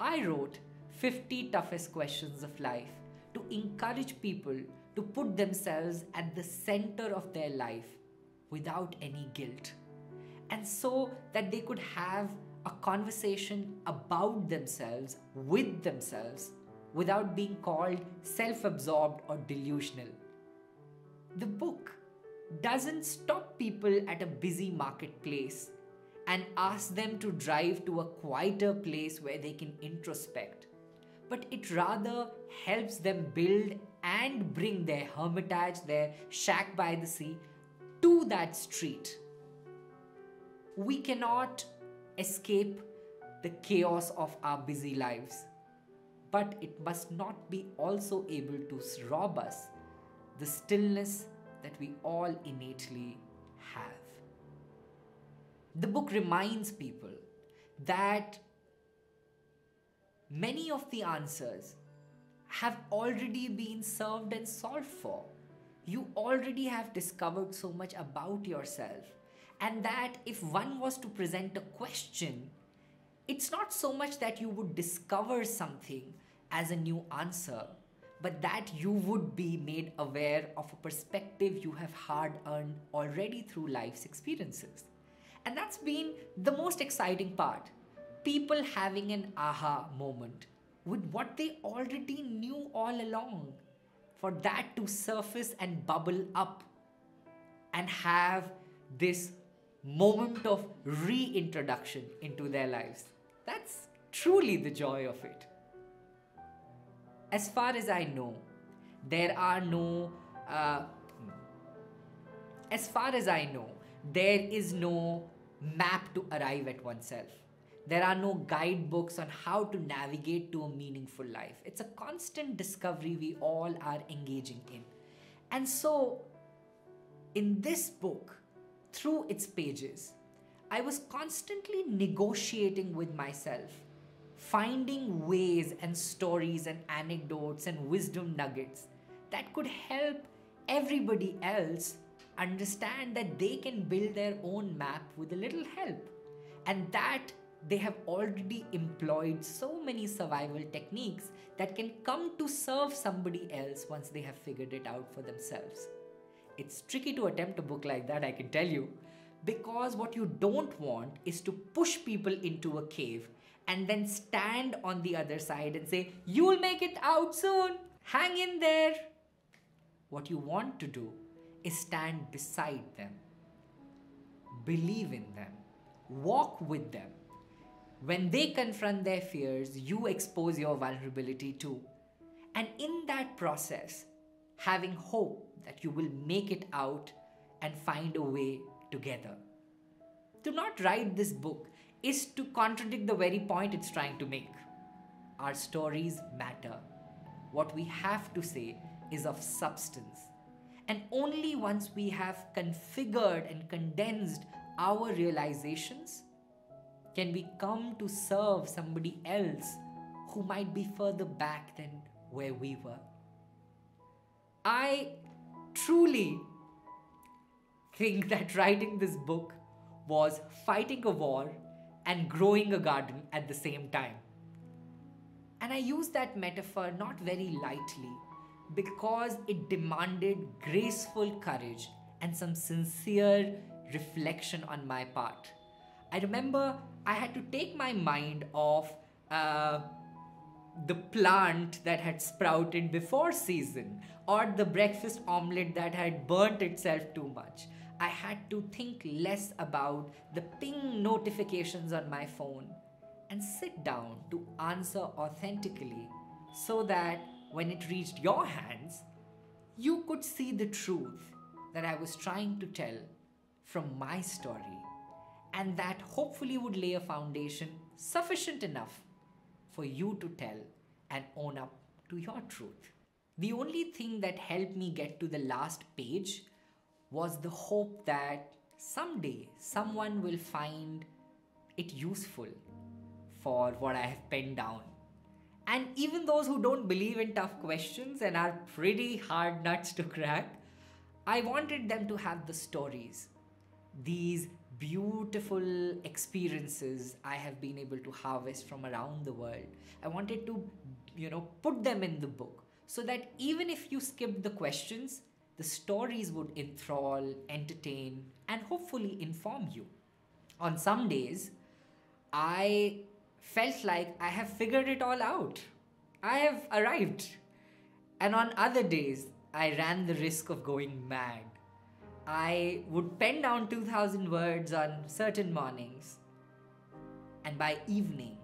I wrote 50 toughest questions of life to encourage people to put themselves at the center of their life without any guilt, and so that they could have a conversation about themselves with themselves without being called self-absorbed or delusional. The book doesn't stop people at a busy marketplace and ask them to drive to a quieter place where they can introspect, but it rather helps them build and bring their hermitage, their shack by the sea, to that street. We cannot escape the chaos of our busy lives, but it must not be also able to rob us the stillness that we all innately have. The book reminds people that many of the answers have already been served and solved for. You already have discovered so much about yourself, and that if one was to present a question, it's not so much that you would discover something as a new answer, but that you would be made aware of a perspective you have hard earned already through life's experiences. And that's been the most exciting part. People having an aha moment with what they already knew all along, for that to surface and bubble up and have this moment of reintroduction into their lives. That's truly the joy of it. As far as I know, there is no map to arrive at oneself. There are no guidebooks on how to navigate to a meaningful life. It's a constant discovery we all are engaging in. And so, in this book, through its pages, I was constantly negotiating with myself, finding ways and stories and anecdotes and wisdom nuggets that could help everybody else understand that they can build their own map with a little help, and that they have already employed so many survival techniques that can come to serve somebody else once they have figured it out for themselves. It's tricky to attempt a book like that, I can tell you, because what you don't want is to push people into a cave and then stand on the other side and say, "You'll make it out soon, hang in there." What you want to do is stand beside them, believe in them, walk with them. When they confront their fears, you expose your vulnerability too. And in that process, having hope that you will make it out and find a way together. To not write this book is to contradict the very point it's trying to make. Our stories matter. What we have to say is of substance. And only once we have configured and condensed our realizations can we come to serve somebody else who might be further back than where we were. I truly think that writing this book was fighting a war and growing a garden at the same time. And I use that metaphor not very lightly, because it demanded graceful courage and some sincere reflection on my part. I remember I had to take my mind off the plant that had sprouted before season, or the breakfast omelette that had burnt itself too much. I had to think less about the ping notifications on my phone and sit down to answer authentically, so that when it reached your hands, you could see the truth that I was trying to tell from my story, and that hopefully would lay a foundation sufficient enough for you to tell and own up to your truth. The only thing that helped me get to the last page was the hope that someday someone will find it useful for what I have penned down. And even those who don't believe in tough questions and are pretty hard nuts to crack, I wanted them to have the stories, these beautiful experiences I have been able to harvest from around the world. I wanted to, put them in the book so that even if you skipped the questions, the stories would enthrall, entertain, and hopefully inform you. On some days, I felt like I have figured it all out. I have arrived. And on other days, I ran the risk of going mad. I would pen down 2000 words on certain mornings, and by evening,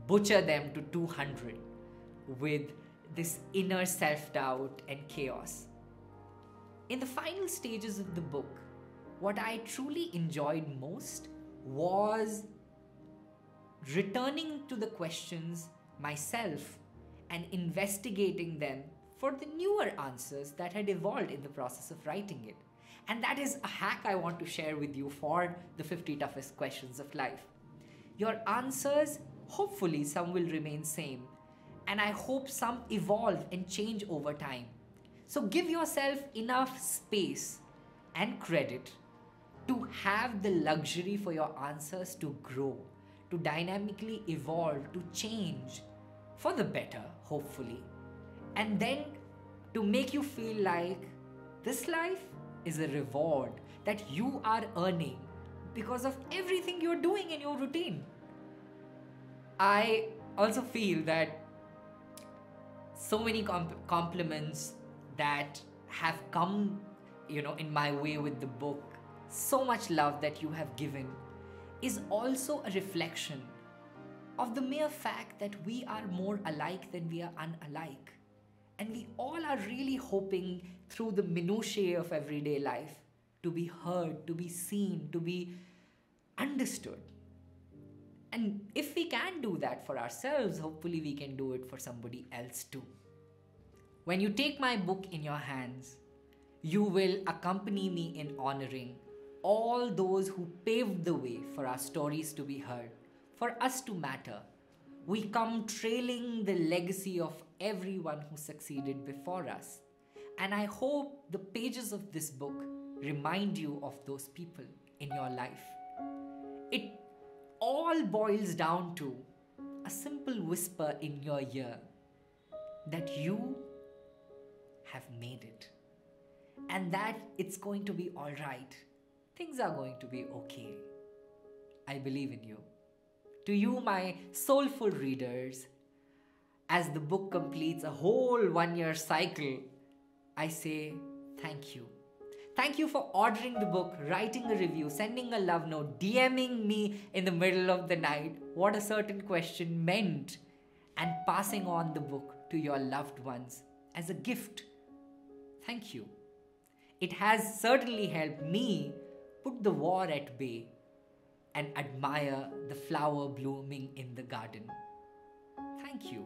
butcher them to 200 with this inner self-doubt and chaos. In the final stages of the book, what I truly enjoyed most was returning to the questions myself and investigating them for the newer answers that had evolved in the process of writing it. And that is a hack I want to share with you for the 50 toughest questions of life. Your answers, hopefully some will remain same, and I hope some evolve and change over time. So give yourself enough space and credit to have the luxury for your answers to grow, to dynamically evolve, to change for the better, hopefully. And then to make you feel like this life is a reward that you are earning because of everything you're doing in your routine. I also feel that so many compliments that have come, in my way with the book, so much love that you have given, is also a reflection of the mere fact that we are more alike than we are unalike. And we all are really hoping through the minutiae of everyday life to be heard, to be seen, to be understood. And if we can do that for ourselves, hopefully we can do it for somebody else too. When you take my book in your hands, you will accompany me in honoring all those who paved the way for our stories to be heard, for us to matter. We come trailing the legacy of everyone who succeeded before us. And I hope the pages of this book remind you of those people in your life. It all boils down to a simple whisper in your ear that you have made it, and that it's going to be all right. Things are going to be okay. I believe in you. To you, my soulful readers, as the book completes a whole 1-year cycle, I say thank you. Thank you for ordering the book, writing a review, sending a love note, DMing me in the middle of the night what a certain question meant, and passing on the book to your loved ones as a gift. Thank you. It has certainly helped me put the war at bay and admire the flower blooming in the garden. Thank you.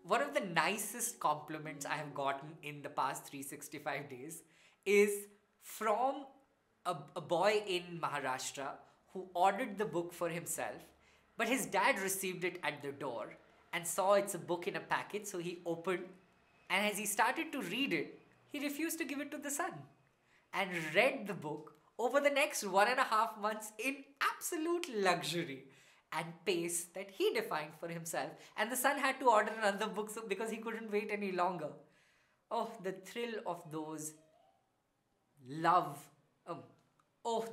One of the nicest compliments I have gotten in the past 365 days is from a boy in Maharashtra who ordered the book for himself, but his dad received it at the door and saw it's a book in a packet, so he opened, and as he started to read it, he refused to give it to the son and read the book over the next 1.5 months in absolute luxury and pace that he defined for himself. And the son had to order another book because he couldn't wait any longer. Oh, the thrill of those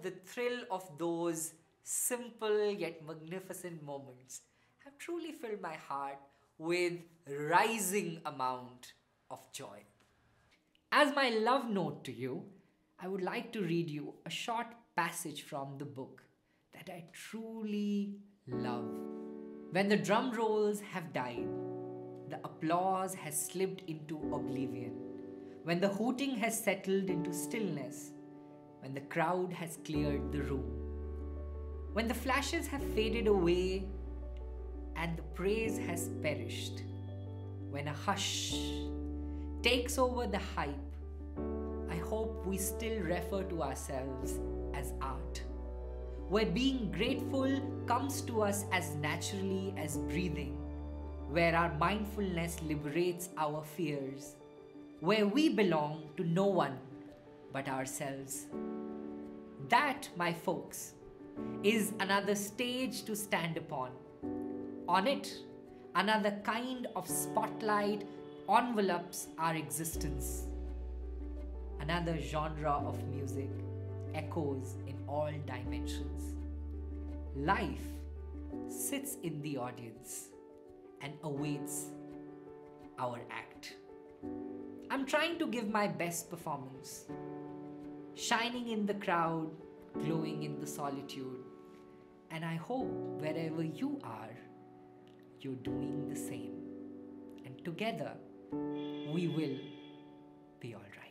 the thrill of those simple yet magnificent moments have truly filled my heart with rising amount of joy. As my love note to you, I would like to read you a short passage from the book that I truly love. When the drum rolls have died, the applause has slipped into oblivion. When the hooting has settled into stillness, when the crowd has cleared the room, when the flashes have faded away and the praise has perished, when a hush takes over the hype, I hope we still refer to ourselves as art, where being grateful comes to us as naturally as breathing, where our mindfulness liberates our fears, where we belong to no one but ourselves, That, my folks, is another stage to stand upon. On it, another kind of spotlight envelops our existence. Another genre of music echoes in all dimensions. Life sits in the audience and awaits our act. I'm trying to give my best performance, shining in the crowd, glowing in the solitude, and I hope wherever you are, you're doing the same. And together, we will be all right.